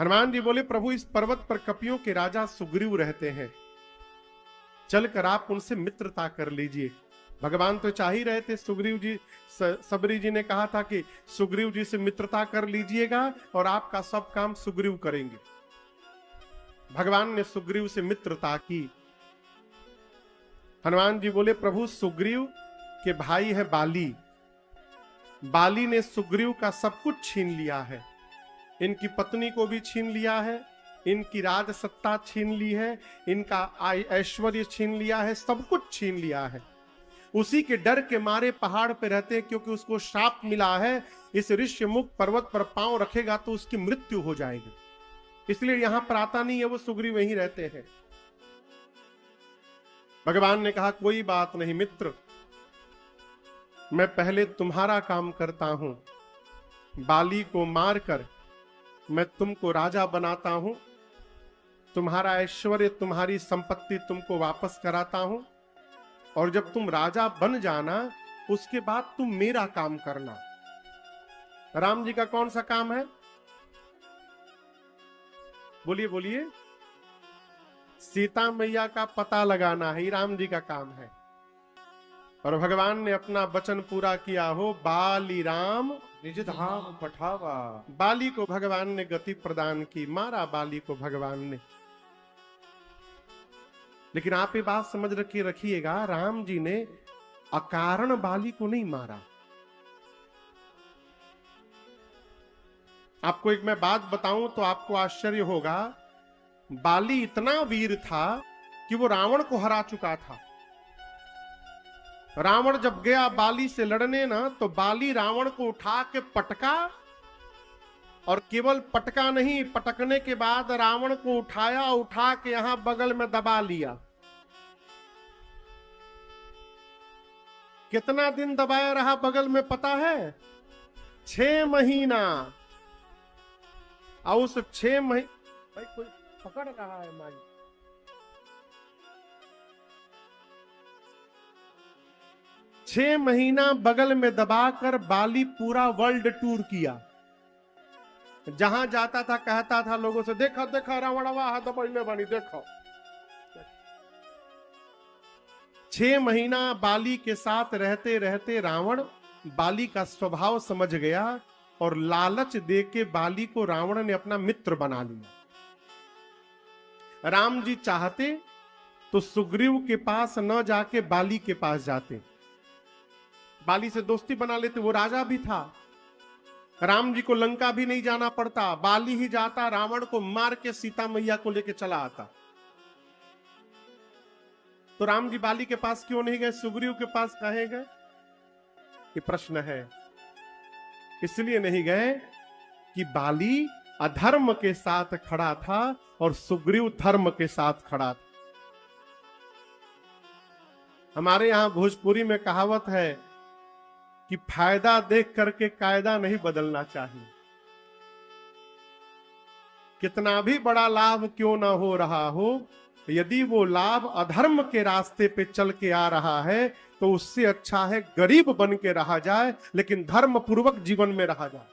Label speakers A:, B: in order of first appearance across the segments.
A: हनुमान जी बोले, प्रभु इस पर्वत पर कपियों के राजा सुग्रीव रहते हैं, चलकर आप उनसे मित्रता कर लीजिए। भगवान तो चाह ही रहे थे सुग्रीव जी, सबरी जी ने कहा था कि सुग्रीव जी से मित्रता कर लीजिएगा और आपका सब काम सुग्रीव करेंगे। भगवान ने सुग्रीव से मित्रता की। हनुमान जी बोले, प्रभु सुग्रीव के भाई है बाली, बाली ने सुग्रीव का सब कुछ छीन लिया है, इनकी पत्नी को भी छीन लिया है, इनकी राज सत्ता छीन ली है, इनका ऐश्वर्य छीन लिया है, सब कुछ छीन लिया है। उसी के डर के मारे पहाड़ पे रहते हैं, क्योंकि उसको शाप मिला है इस ऋष्यमुख पर्वत पर पांव रखेगा तो उसकी मृत्यु हो जाएगी, इसलिए यहां पर आता नहीं है, वो सुग्रीव वहीं रहते हैं। भगवान ने कहा, कोई बात नहीं मित्र, मैं पहले तुम्हारा काम करता हूं, बाली को मारकर मैं तुमको राजा बनाता हूं, तुम्हारा ऐश्वर्य तुम्हारी संपत्ति तुमको वापस कराता हूं, और जब तुम राजा बन जाना उसके बाद तुम मेरा काम करना। राम जी का कौन सा काम है? बोलिए बोलिए। सीता मैया का पता लगाना ही राम जी का काम है। और भगवान ने अपना वचन पूरा किया हो, बाली राम
B: निज धाम पठावा।
A: बाली को भगवान ने गति प्रदान की, मारा बाली को भगवान ने। लेकिन आप ये बात समझ रखिएगा, राम जी ने अकारण बाली को नहीं मारा। आपको एक मैं बात बताऊं तो आपको आश्चर्य होगा, बाली इतना वीर था कि वो रावण को हरा चुका था। रावण जब गया बाली से लड़ने ना, तो बाली रावण को उठा के पटका, और केवल पटका नहीं, पटकने के बाद रावण को उठाया, उठा के यहां बगल में दबा लिया। कितना दिन दबाया रहा बगल में पता है? 6 महीना। और उस 6 महीने, भाई कोई पकड़ रहा है माई, 6 महीना बगल में दबाकर बाली पूरा वर्ल्ड टूर किया। जहां जाता था कहता था लोगों से, देखो देखो रावणवा हाथ दबोइले बनी, देखो। 6 महीना बाली के साथ रहते रहते रावण बाली का स्वभाव समझ गया, और लालच देके बाली को रावण ने अपना मित्र बना लिया। राम जी चाहते तो सुग्रीव के पास न जाके बाली के पास जाते, बाली से दोस्ती बना लेते, वो राजा भी था। राम जी को लंका भी नहीं जाना पड़ता, बाली ही जाता, रावण को मार के सीता मैया को लेके चला आता। तो राम जी बाली के पास क्यों नहीं गए, सुग्रीव के पास काहे गए? ये प्रश्न है। इसलिए नहीं गए कि बाली अधर्म के साथ खड़ा था और सुग्रीव धर्म के साथ खड़ा था। हमारे यहां भोजपुरी में कहावत है कि फायदा देख करके कायदा नहीं बदलना चाहिए। कितना भी बड़ा लाभ क्यों ना हो रहा हो, यदि वो लाभ अधर्म के रास्ते पे चल के आ रहा है तो उससे अच्छा है गरीब बन के रहा जाए, लेकिन धर्म पूर्वक जीवन में रहा जाए।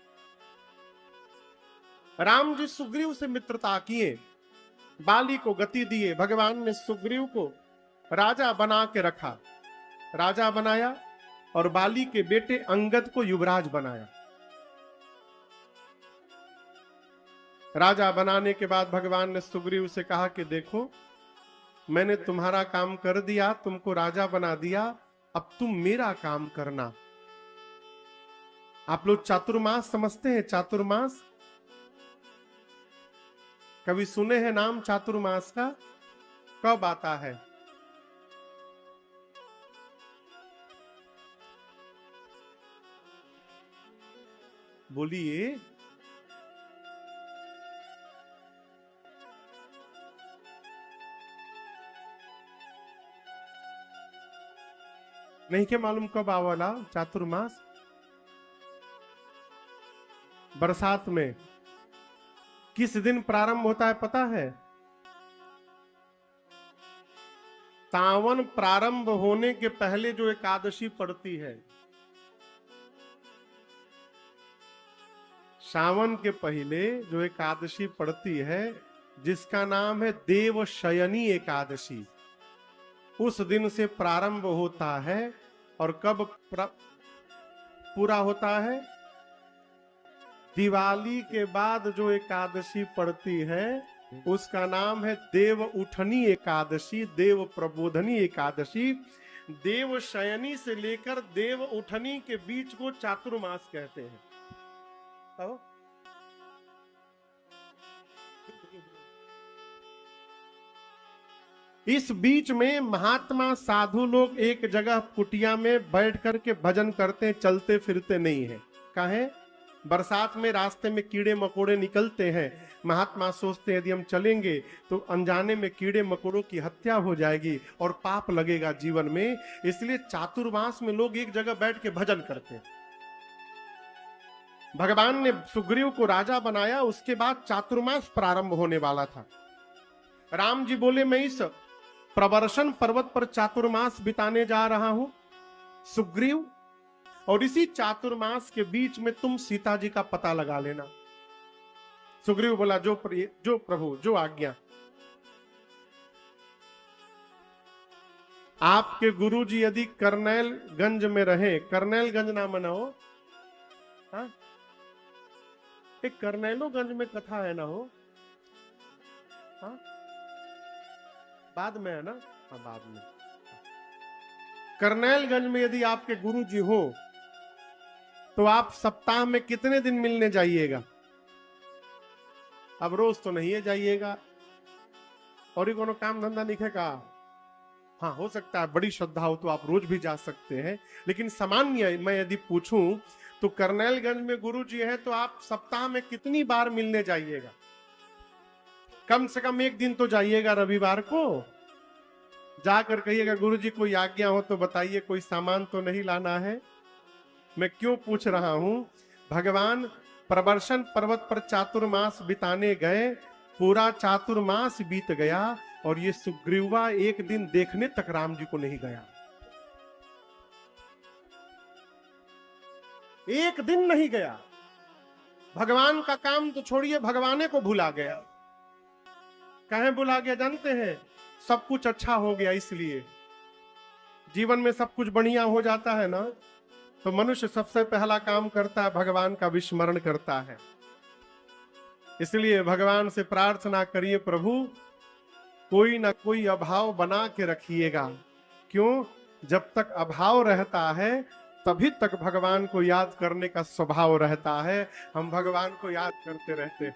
A: राम जी सुग्रीव से मित्रता किए, बाली को गति दिए, भगवान ने सुग्रीव को राजा बना के रखा, राजा बनाया, और बाली के बेटे अंगद को युवराज बनाया। राजा बनाने के बाद भगवान ने सुग्रीव से कहा कि देखो, मैंने तुम्हारा काम कर दिया, तुमको राजा बना दिया, अब तुम मेरा काम करना। आप लोग चातुर्मास समझते हैं? चातुर्मास कभी सुने हैं नाम चातुर्मास का? कब आता है? बोलिए। नहीं क्या मालूम कब आवाला चातुर्मास? बरसात में। किस दिन प्रारंभ होता है पता है? सावन प्रारंभ होने के पहले जो एकादशी पड़ती है, सावन के पहले जो एकादशी पड़ती है, जिसका नाम है देवशयनी एकादशी, उस दिन से प्रारंभ होता है। और कब पूरा होता है? दिवाली के बाद जो एकादशी पड़ती है उसका नाम है देव उठनी एकादशी, देव प्रबोधनी एकादशी। देव शयनी से लेकर देव उठनी के बीच को चातुर्मास कहते हैं। तो इस बीच में महात्मा साधु लोग एक जगह कुटिया में बैठ करके भजन करते हैं, चलते फिरते नहीं है। काहे? बरसात में रास्ते में कीड़े मकोड़े निकलते हैं। महात्मा सोचते हैं यदि हम चलेंगे तो अनजाने में कीड़े मकोड़ों की हत्या हो जाएगी और पाप लगेगा जीवन में, इसलिए चातुर्मास में लोग एक जगह बैठ के भजन करते हैं। भगवान ने सुग्रीव को राजा बनाया, उसके बाद चातुर्मास प्रारंभ होने वाला था। राम जी बोले मैं इस प्रवर्षण पर्वत पर चातुर्मास बिताने जा रहा हूं सुग्रीव, और इसी चातुर्मास के बीच में तुम सीता जी का पता लगा लेना। सुग्रीव बोला जो प्रभु जो आज्ञा। आपके गुरुजी यदि करनैलगंज में रहे, करनैलगंज नाम ना हो, हाँ? एक करनैलोगंज में कथा है ना हो, हाँ? बाद में है ना, हाँ बाद में। करनैलगंज में यदि आपके गुरुजी हो तो आप सप्ताह में कितने दिन मिलने जाइएगा? अब रोज तो नहीं है जाइएगा, और ही कोनो काम धंधा नहीं है का? हाँ हो सकता है बड़ी श्रद्धा हो तो आप रोज भी जा सकते हैं, लेकिन सामान्य मैं यदि पूछूं तो करनैलगंज में गुरुजी है तो आप सप्ताह में कितनी बार मिलने जाइएगा? कम से कम एक दिन तो जाइएगा, रविवार को जाकर कहिएगा गुरुजी कोई आज्ञा हो तो बताइए, कोई सामान तो नहीं लाना है। मैं क्यों पूछ रहा हूं? भगवान प्रवर्षण पर्वत पर चातुर्मास बिताने गए, पूरा चातुर्मास बीत गया और ये सुग्रीवा एक दिन देखने तक राम जी को नहीं गया। एक दिन नहीं गया। भगवान का काम तो छोड़िए, भगवाने को भुला गया। कहे भुला गया जानते हैं? सब कुछ अच्छा हो गया, इसलिए जीवन में सब कुछ बढ़िया हो जाता है ना, तो मनुष्य सबसे पहला काम करता है भगवान का विस्मरण करता है। इसलिए भगवान से प्रार्थना करिए प्रभु कोई ना कोई अभाव बना के रखिएगा। क्यों? जब तक अभाव रहता है तभी तक भगवान को याद करने का स्वभाव रहता है। हम भगवान को याद करते रहते हैं।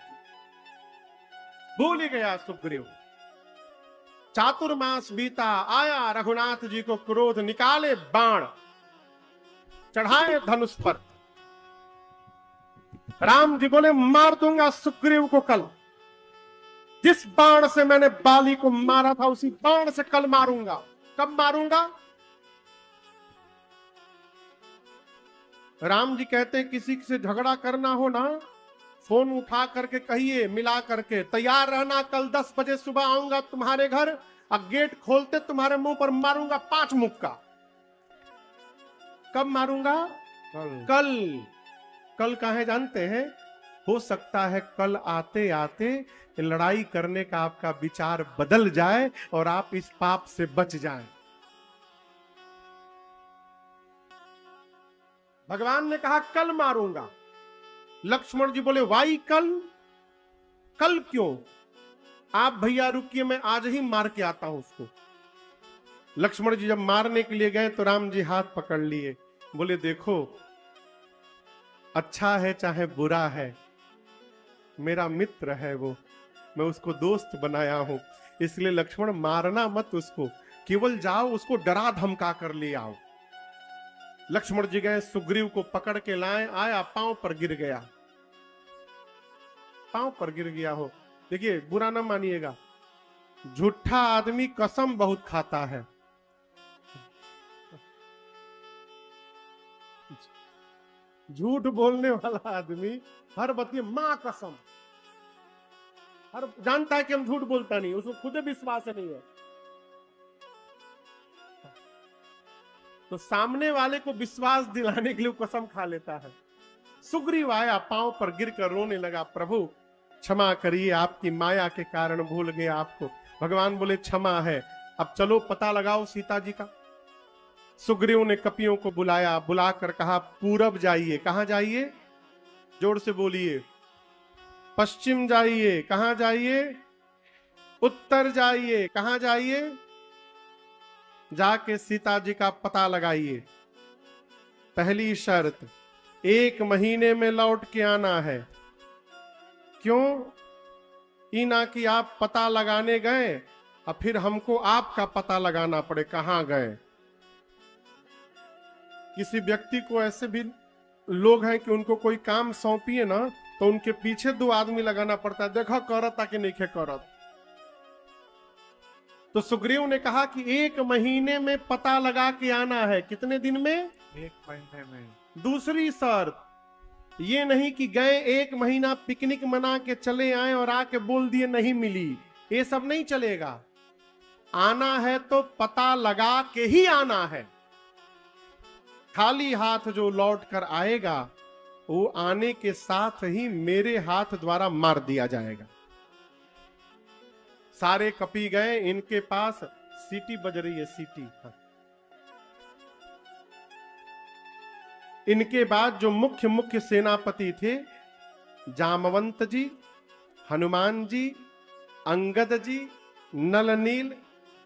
A: भूल ही गया सुग्रीव। चातुर्मास बीता, आया रघुनाथ जी को क्रोध, निकाले बाण, चढ़ाए धनुष पर। राम जी बोले मार दूंगा सुग्रीव को कल। जिस बाण से मैंने बाली को मारा था उसी बाण से कल मारूंगा। कब मारूंगा? राम जी कहते हैं किसी से झगड़ा करना हो ना, फोन उठा करके कहिए, मिला करके तैयार रहना, कल 10 बजे सुबह आऊंगा तुम्हारे घर और गेट खोलते तुम्हारे मुंह पर मारूंगा 5 मुक्का। कब मारूंगा? कल। कल कहाँ जानते हैं? हो सकता है कल आते आते लड़ाई करने का आपका विचार बदल जाए और आप इस पाप से बच जाएं। भगवान ने कहा कल मारूंगा। लक्ष्मण जी बोले वाई कल? कल क्यों? आप भैया रुकिए, मैं आज ही मार के आता हूं उसको। लक्ष्मण जी जब मारने के लिए गए तो राम जी हाथ पकड़ लिए, बोले देखो अच्छा है चाहे बुरा है, मेरा मित्र है वो, मैं उसको दोस्त बनाया हूं, इसलिए लक्ष्मण मारना मत उसको, केवल जाओ उसको डरा धमका कर ले आओ। लक्ष्मण जी गए, सुग्रीव को पकड़ के लाए, आया पांव पर गिर गया। पांव पर गिर गया हो, देखिए बुरा ना मानिएगा, झूठा आदमी कसम बहुत खाता है। झूठ बोलने वाला आदमी हर बतिए मां कसम, हर जानता है कि हम झूठ बोलता नहीं, उसको खुद विश्वास नहीं है, तो सामने वाले को विश्वास दिलाने के लिए कसम खा लेता है। सुग्रीव आया, पांव पर गिरकर रोने लगा, प्रभु क्षमा करिए, आपकी माया के कारण भूल गए आपको। भगवान बोले क्षमा है, अब चलो पता लगाओ सीता जी का। सुग्रीव ने कपियों को बुलाया, बुलाकर कहा पूरब जाइए। कहां जाइए? जोर से बोलिए। पश्चिम जाइए। कहां जाइए? उत्तर जाइए। कहां जाइए? जाके सीता जी का पता लगाइए। पहली शर्त, 1 महीने में लौट के आना है। क्यों? इना कि आप पता लगाने गए और फिर हमको आपका पता लगाना पड़े कहां गए। किसी व्यक्ति को ऐसे भी लोग हैं कि उनको कोई काम सौंपिए ना तो उनके पीछे 2 आदमी लगाना पड़ता है, देखो करत ताकि नहीं करत। तो सुग्रीव ने कहा कि 1 महीने में पता लगा के आना है। कितने दिन में?
B: 1 महीने में।
A: दूसरी शर्त, ये नहीं कि गए 1 महीना पिकनिक मना के चले आए और आके बोल दिए नहीं मिली, ये सब नहीं चलेगा। आना है तो पता लगा के ही आना है। खाली हाथ जो लौट कर आएगा वो आने के साथ ही मेरे हाथ द्वारा मार दिया जाएगा। सारे कपी गए, इनके पास सीटी बज रही है, सीटी। हाँ। इनके बाद जो मुख्य सेनापति थे, जामवंत जी, हनुमान जी, अंगद जी, नलनील,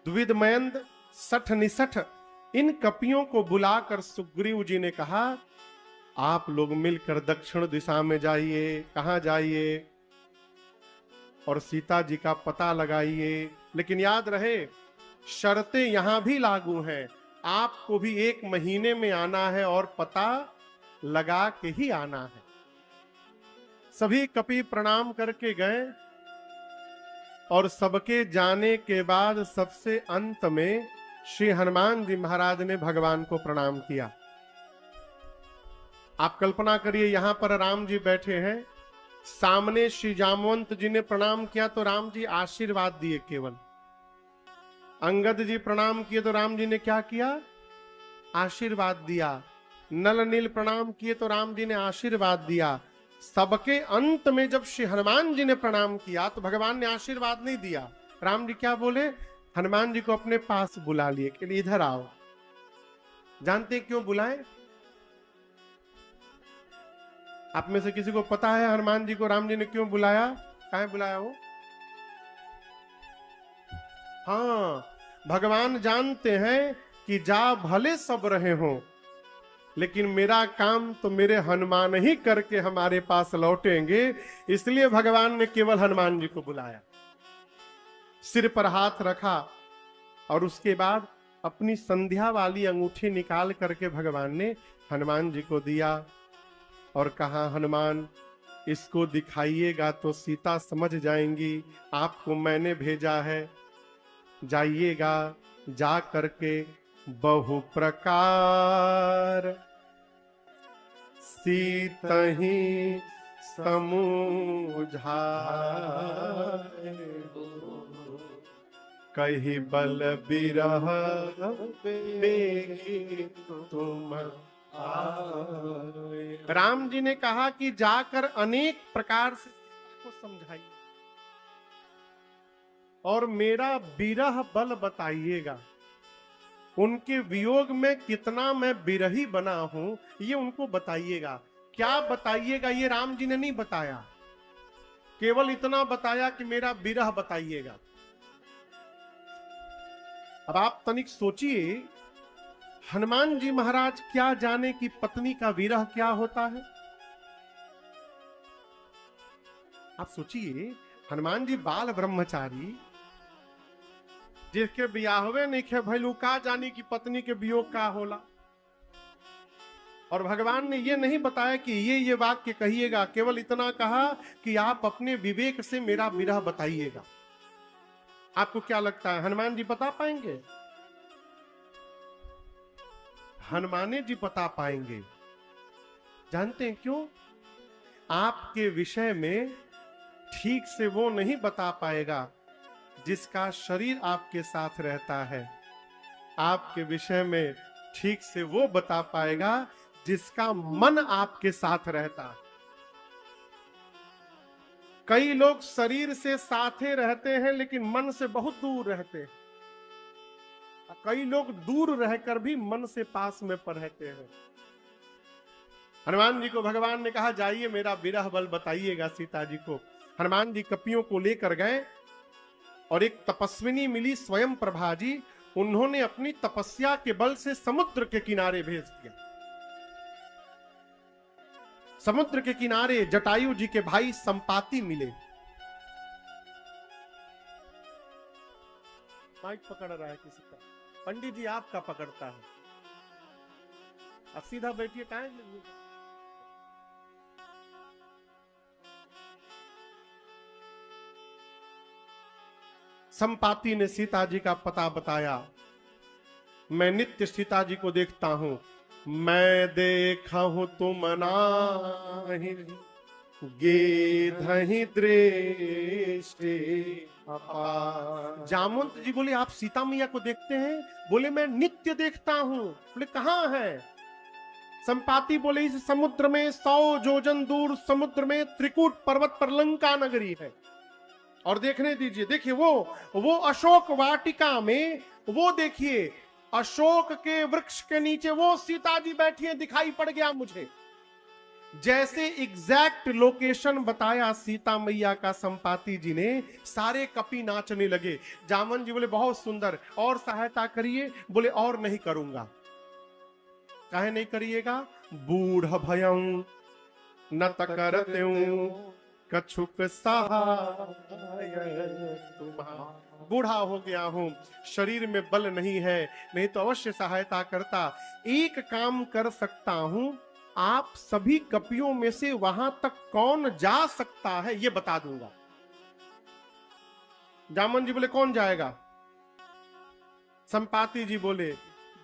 A: द्विदमयंद, सठ निसठ, इन कपियों को बुलाकर सुग्रीव जी ने कहा आप लोग मिलकर दक्षिण दिशा में जाइए। कहां जाइए? और सीता जी का पता लगाइए। लेकिन याद रहे शर्तें यहां भी लागू हैं, आपको भी 1 महीने में आना है और पता लगा के ही आना है। सभी कपि प्रणाम करके गए और सबके जाने के बाद सबसे अंत में श्री हनुमान जी महाराज ने भगवान को प्रणाम किया। आप कल्पना करिए यहां पर राम जी बैठे हैं, सामने श्री जामवंत जी ने प्रणाम किया तो राम जी आशीर्वाद दिए केवल। अंगद जी प्रणाम किए तो राम जी ने क्या किया? आशीर्वाद दिया। नल नील प्रणाम किए तो राम जी ने आशीर्वाद दिया। सबके अंत में जब श्री हनुमान जी ने प्रणाम किया तो भगवान ने आशीर्वाद नहीं दिया। राम जी क्या बोले? हनुमान जी को अपने पास बुला लिए कि इधर आओ। जानते क्यों बुलाए? आप में से किसी को पता है हनुमान जी को राम जी ने क्यों बुलाया? काहे बुलाया हो? हाँ, भगवान जानते हैं कि जा भले सब रहे हो लेकिन मेरा काम तो मेरे हनुमान ही करके हमारे पास लौटेंगे, इसलिए भगवान ने केवल हनुमान जी को बुलाया। सिर पर हाथ रखा और उसके बाद अपनी संध्या वाली अंगूठी निकाल करके भगवान ने हनुमान जी को दिया और कहा हनुमान इसको दिखाइएगा तो सीता समझ जाएंगी आपको मैंने भेजा है, जाइएगा, जा करके बहु प्रकार सीतहि समूझाए कही बल बिरह बेगी तुम आए। राम जी ने कहा कि जाकर अनेक प्रकार से को समझाइए और मेरा बिरह बल बताइएगा। उनके वियोग में कितना मैं बिरही बना हूं ये उनको बताइएगा। क्या बताइएगा ये राम जी ने नहीं बताया, केवल इतना बताया कि मेरा बिरह बताइएगा। अब आप तनिक सोचिए हनुमान जी महाराज क्या जाने कि पत्नी का विरह क्या होता है। आप सोचिए हनुमान जी बाल ब्रह्मचारी जिसके बियाहवे नहीं खे भैलू का जानी कि पत्नी के वियोग का होला। और भगवान ने ये नहीं बताया कि ये वाक्य कहिएगा, केवल इतना कहा कि आप अपने विवेक से मेरा विरह बताइएगा। आपको क्या लगता है हनुमान जी बता पाएंगे? हनुमाने जी बता पाएंगे। जानते हैं क्यों? आपके विषय में ठीक से वो नहीं बता पाएगा जिसका शरीर आपके साथ रहता है। आपके विषय में ठीक से वो बता पाएगा जिसका मन आपके साथ रहता है। कई लोग शरीर से साथे रहते हैं लेकिन मन से बहुत दूर रहते हैं। कई लोग दूर रहकर भी मन से पास में पर रहते हैं। हनुमान जी को भगवान ने कहा जाइए मेरा विरह बल बताइएगा सीता जी को। हनुमान जी कपियों को लेकर गए और एक तपस्विनी मिली स्वयं प्रभा जी, उन्होंने अपनी तपस्या के बल से समुद्र के किनारे भेज दिया। समुद्र के किनारे जटायु जी के भाई संपाति मिले। माइक पकड़ रहा है किसी का, पंडित जी आपका पकड़ता है। अब सीधा बैठिए, टाइम लगेगा। संपाति ने सीता जी का पता बताया। मैं नित्य सीता जी को देखता हूं, मैं देखा हूं तुम नाही गेधहि दृष्टि अपार। जामवंत जी बोले आप सीता मैया को देखते हैं? बोले मैं नित्य देखता हूं। बोले कहां है? संपाति बोले इस समुद्र में 100 योजन दूर समुद्र में त्रिकूट पर्वत पर लंका नगरी है। और देखने दीजिए, देखिए वो अशोक वाटिका में, वो देखिए अशोक के वृक्ष के नीचे वो सीता जी बैठी हैं, दिखाई पड़ गया मुझे। जैसे एग्जैक्ट लोकेशन बताया सीता मैया का संपाति जी ने, सारे कपि नाचने लगे। जामन जी बोले बहुत सुंदर, और सहायता करिए। बोले और नहीं करूंगा। काहे नहीं करिएगा? बूढ़ भयं न करते कछुक सहाय तुम्हारा। बूढ़ा हो गया हूं, शरीर में बल नहीं है, नहीं तो अवश्य सहायता करता। एक काम कर सकता हूं, आप सभी कपियों में से वहां तक कौन जा सकता है ये बता दूंगा। जामन जी बोले कौन जाएगा? संपाति जी बोले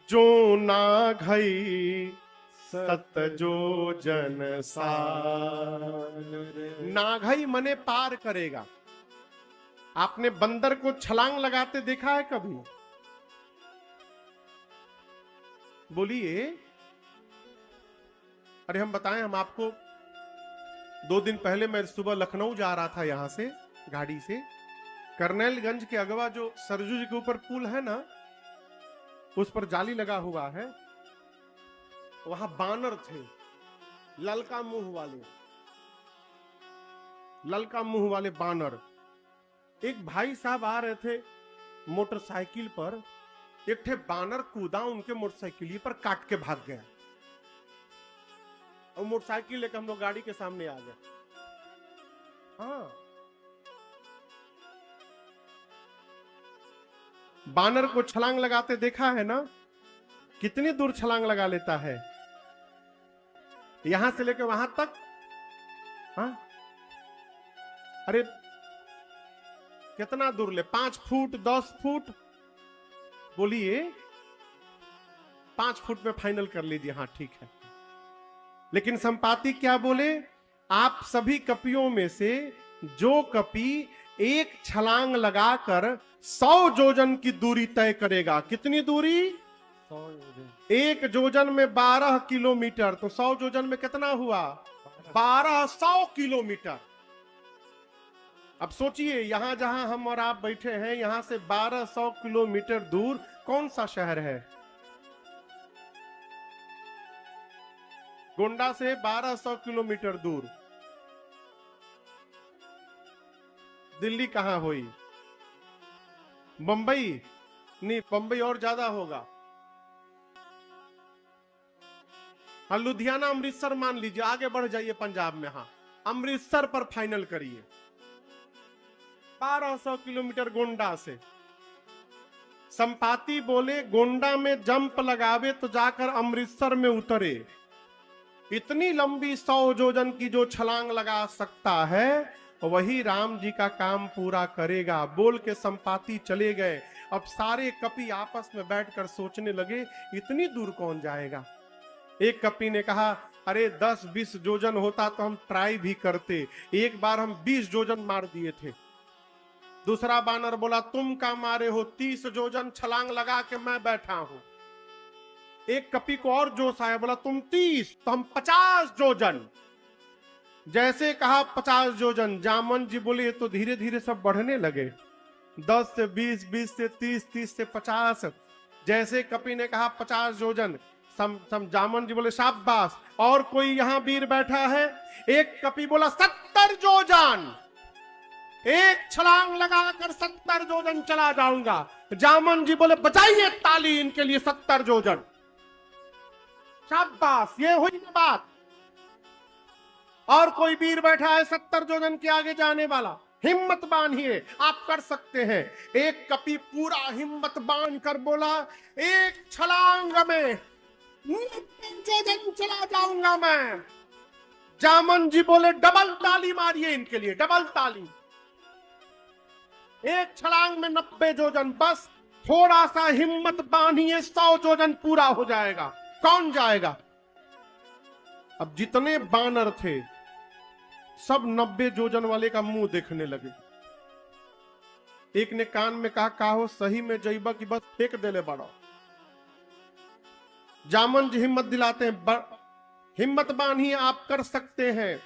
A: जो ना घई सत जो जन सार। नाघई मने पार करेगा। आपने बंदर को छलांग लगाते देखा है कभी? बोलिए। अरे हम बताएं, हम आपको 2 दिन पहले मैं सुबह लखनऊ जा रहा था, यहां से गाड़ी से। करनैलगंज के अगवा जो सरजू जी के ऊपर पुल है ना, उस पर जाली लगा हुआ है। वहां बानर थे, ललका मुंह वाले बानर। एक भाई साहब आ रहे थे मोटरसाइकिल पर, एक ठे बानर कूदा उनके मोटरसाइकिल पर, काट के भाग गया और मोटरसाइकिल लेकर हम लोग गाड़ी के सामने आ गए। हाँ, बानर को छलांग लगाते देखा है ना? कितनी दूर छलांग लगा लेता है, यहां से लेकर वहां तक। हाँ, अरे कितना दूर ले? 5 फुट 10 फुट? बोलिए 5 फुट में फाइनल कर लीजिए। हाँ ठीक है। लेकिन संपाति क्या बोले? आप सभी कपियों में से जो कपि एक छलांग लगाकर 100 योजन की दूरी तय करेगा। कितनी दूरी?
B: 100 योजन।
A: 1 योजन में 12 किलोमीटर, तो 100 योजन में कितना हुआ? 1200 किलोमीटर। अब सोचिए, यहां जहां हम और आप बैठे हैं, यहां से 1200 किलोमीटर दूर कौन सा शहर है? गोंडा से 1200 किलोमीटर दूर। दिल्ली कहां हुई? बंबई? नहीं, बंबई और ज्यादा होगा। हाँ, लुधियाना अमृतसर मान लीजिए, आगे बढ़ जाइए पंजाब में। हाँ, अमृतसर पर फाइनल करिए। 1200 किलोमीटर गोंडा से। संपाति बोले गोंडा में जंप लगावे तो जाकर अमृतसर में उतरे। इतनी लंबी 100 योजन की जो छलांग लगा सकता है, वही राम जी का काम पूरा करेगा। बोल के संपाति चले गए। अब सारे कपि आपस में बैठकर सोचने लगे, इतनी दूर कौन जाएगा? एक कपि ने कहा, अरे 10-20 योजन होता तो हम ट्राई भी करते। एक बार हम 20 योजन मार दिए थे। दूसरा बानर बोला, तुम का मारे हो? 30 योजन छलांग लगा के मैं बैठा हूं। एक कपी को और जोश आया, बोला तुम 30 तो हम 50 जोजन। जैसे कहा 50 जोजन, जामन जी बोले तो धीरे धीरे सब बढ़ने लगे, 10 से 20, 20 से 30, 30 से 50। जैसे कपी ने कहा 50 जोजन, सम जामन जी बोले शाबाश। और कोई यहां वीर बैठा है? एक कपी बोला 70 जोजन, एक छलांग लगाकर 70 जोजन चला जाऊंगा। जामन जी बोले बजाइए ताली इनके लिए, 70 जोजन। शाबाश, ये हुई ना बात। और कोई वीर बैठा है 70 जोजन के आगे जाने वाला, हिम्मत बांधिए, आप कर सकते हैं। एक कपी पूरा हिम्मत बांध कर बोला एक छलांग में 90 जोजन चला जाऊंगा मैं। जामन जी बोले डबल ताली मारिए इनके लिए, डबल ताली। एक छलांग में 90 जोजन, बस थोड़ा सा हिम्मत बांधिए, 100 जोजन पूरा हो जाएगा। कौन जाएगा? अब जितने बानर थे सब 90 जोजन वाले का मुंह देखने लगे। एक ने कान में कहा हो सही में जईबा की बस फेंक देले बड़ो। जामन जी हिम्मत दिलाते हैं, हिम्मत बांधिए, आप कर सकते हैं।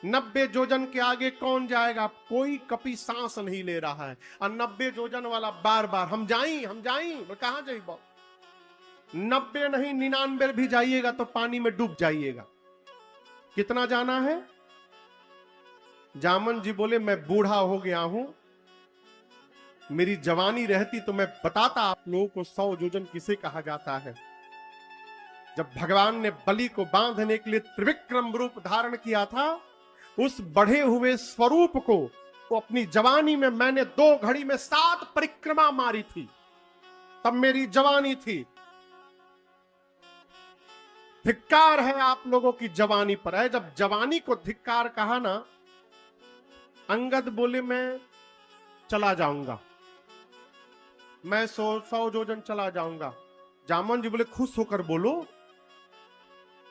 A: 90 जोजन के आगे कौन जाएगा? कोई कपी सांस नहीं ले रहा है। और 90 जोजन वाला बार बार हम जाई, कहां जाइबा? 90 नहीं 99 भी जाइएगा तो पानी में डूब जाइएगा। कितना जाना है? जामन जी बोले मैं बूढ़ा हो गया हूं, मेरी जवानी रहती तो मैं बताता आप लोगों को 100 जोजन किसे कहा जाता है। जब भगवान ने बलि को बांधने के लिए त्रिविक्रम रूप धारण किया था, उस बढ़े हुए स्वरूप को तो अपनी जवानी में मैंने 2 घड़ी में 7 परिक्रमा मारी थी, तब मेरी जवानी थी। धिक्कार है आप लोगों की जवानी पर। है जब जवानी को धिक्कार कहा ना, अंगद बोले मैं चला जाऊंगा, मैं 100 जोजन चला जाऊंगा। जामन जी बोले खुश होकर बोलो।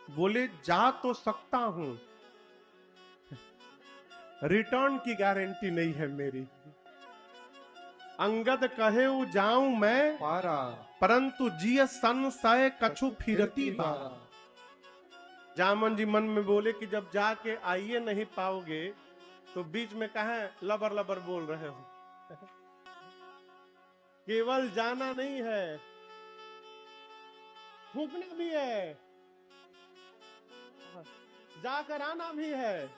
A: बोले जा तो सकता हूं, रिटर्न की गारंटी नहीं है मेरी। अंगद कहे जाऊं मैं
B: पारा,
A: परंतु जिय संशय कछु फिरती बारा। जामन जी मन में बोले कि जब जाके आइए नहीं पाओगे तो बीच में कहा लबर लबर बोल रहे हो। केवल जाना नहीं है, फूकना भी है, जाकर आना भी है।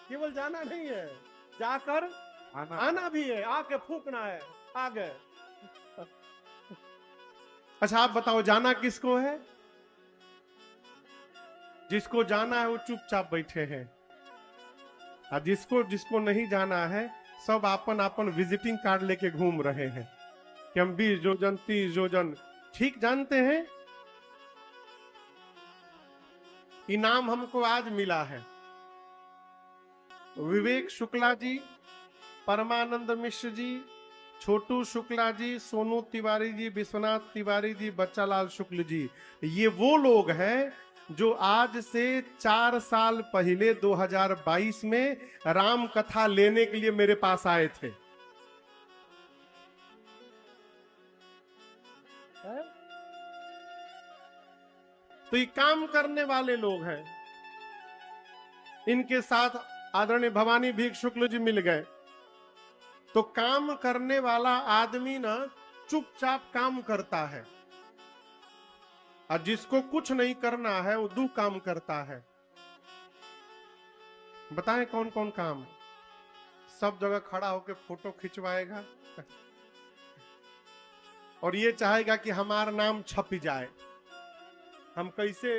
A: केवल जाना नहीं है, जाकर आना भी है, आके फूकना है। आ गए। अच्छा आप बताओ जाना किसको है? जिसको जाना है वो चुपचाप बैठे हैं, और जिसको नहीं जाना है सब आपन आपन विजिटिंग कार्ड लेके घूम रहे हैं कि हम 20 जोजन 30 जोजन। ठीक जानते हैं इनाम हमको आज मिला है। विवेक शुक्ला जी, परमानंद मिश्र जी, छोटू शुक्ला जी, सोनू तिवारी जी, विश्वनाथ तिवारी जी, बच्चालाल शुक्ल जी, ये वो लोग हैं जो आज से 4 साल पहले 2022 में राम कथा लेने के लिए मेरे पास आए थे। तो ये काम करने वाले लोग हैं। इनके साथ आदरणीय भवानी भीख शुक्ल जी मिल गए। तो काम करने वाला आदमी ना चुपचाप काम करता है, और जिसको कुछ नहीं करना है वो 2 काम करता है। बताएं कौन कौन काम? सब जगह खड़ा होकर फोटो खिंचवाएगा और ये चाहेगा कि हमारा नाम छप जाए, हम कैसे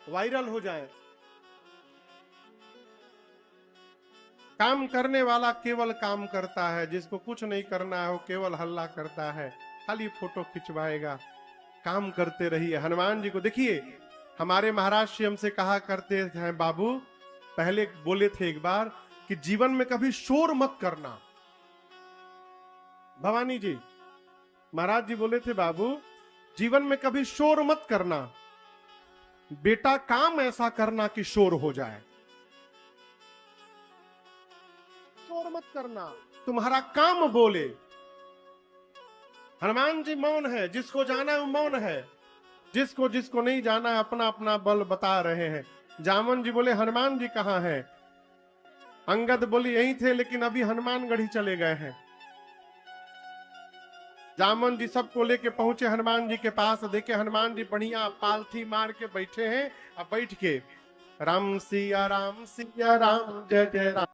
A: वायरल हो जाए। काम करने वाला केवल काम करता है, जिसको कुछ नहीं करना है वो केवल हल्ला करता है, खाली फोटो खिंचवाएगा। काम करते रहिए। हनुमान जी को देखिए, हमारे महाराज श्री हमसे कहा करते हैं बाबू, पहले बोले थे एक बार कि जीवन में कभी शोर मत करना। भवानी जी महाराज जी बोले थे बाबू जीवन में कभी शोर मत करना, बेटा काम ऐसा करना कि शोर हो जाए। शोर मत करना, तुम्हारा काम बोले। हनुमान जी मौन है, जिसको जाना है वो मौन है, जिसको जिसको नहीं जाना है अपना अपना बल बता रहे हैं। जामन जी बोले हनुमान जी कहाँ हैं? अंगद बोले यहीं थे लेकिन अभी हनुमानगढ़ी चले गए हैं। जामन जी सबको लेके पहुंचे हनुमान जी के पास, देखे हनुमान जी बढ़िया पालथी मार के बैठे हैं। अब बैठ के राम सिया राम जय जय राम।